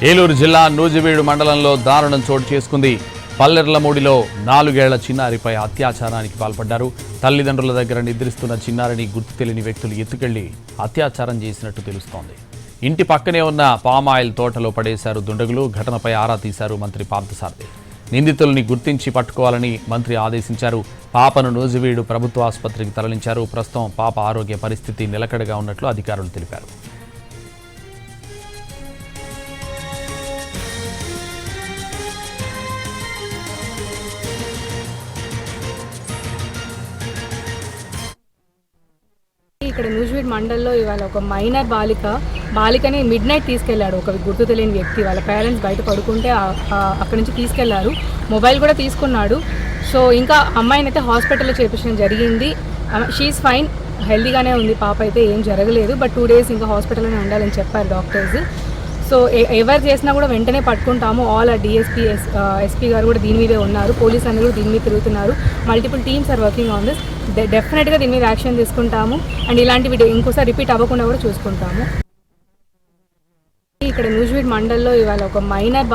ఏలూరు జిల్లా నూజివీడు మండలంలో దారుణం చోటు చేసుకుంది. పల్లెర్లమూడిలో 4 ఏళ్ల చిన్నారిపై అత్యాచారానికి పాల్పడ్డారు. తల్లిదండ్రుల దగ్గర నిద్రిస్తున్న చిన్నారిని గుర్తు తెలియని వ్యక్తులు ఎత్తుకెళ్లి అత్యాచారం చేసినట్టు తెలుస్తోంది. ఇంటి పక్కనే ఉన్న పామాయిల్ తోటలో పడేశారు దుండగులు. ఘటనపై ఆరా తీశారు మంత్రి పార్థసారథి. నిందితుల్ని గుర్తించి పట్టుకోవాలని మంత్రి ఆదేశించారు. పాపను నూజివీడు ప్రభుత్వ ఆసుపత్రికి తరలించారు. ప్రస్తుతం పాప ఆరోగ్య పరిస్థితి నిలకడగా ఉన్నట్లు అధికారులు తెలిపారు. ఇక్కడ నూజివీడ్ మండల్లో ఇవాళ ఒక మైనర్ బాలికని మిడ్ నైట్ తీసుకెళ్లాడు ఒక గుర్తు తెలియని వ్యక్తి. వాళ్ళ పేరెంట్స్ బయట పడుకుంటే అక్కడి నుంచి తీసుకెళ్లారు. మొబైల్ కూడా తీసుకున్నాడు. సో ఇంకా అమ్మాయిని అయితే హాస్పిటల్లో చేర్పించడం జరిగింది. షీఈస్ ఫైన్, హెల్దీగానే ఉంది. పాప అయితే ఏం జరగలేదు. బట్ 2 days ఇంకా హాస్పిటల్లోనే ఉండాలని చెప్పారు డాక్టర్స్. సో ఎవరు చేసినా కూడా వెంటనే పట్టుకుంటాము. ఆల్ డిఎస్పీ ఎస్పీ గారు కూడా దీని మీదే ఉన్నారు. పోలీస్ అన్ని కూడా దీని మీద తిరుగుతున్నారు. Multiple teams are working on this. డెఫినెట్గా దీని మీద యాక్షన్ తీసుకుంటాము. అండ్ ఇలాంటివి ఇంకోసారి రిపీట్ అవ్వకుండా కూడా చూసుకుంటాము. ఇక్కడ నూజివీడ్ మండల్లో ఇవాళ ఒక మైనర్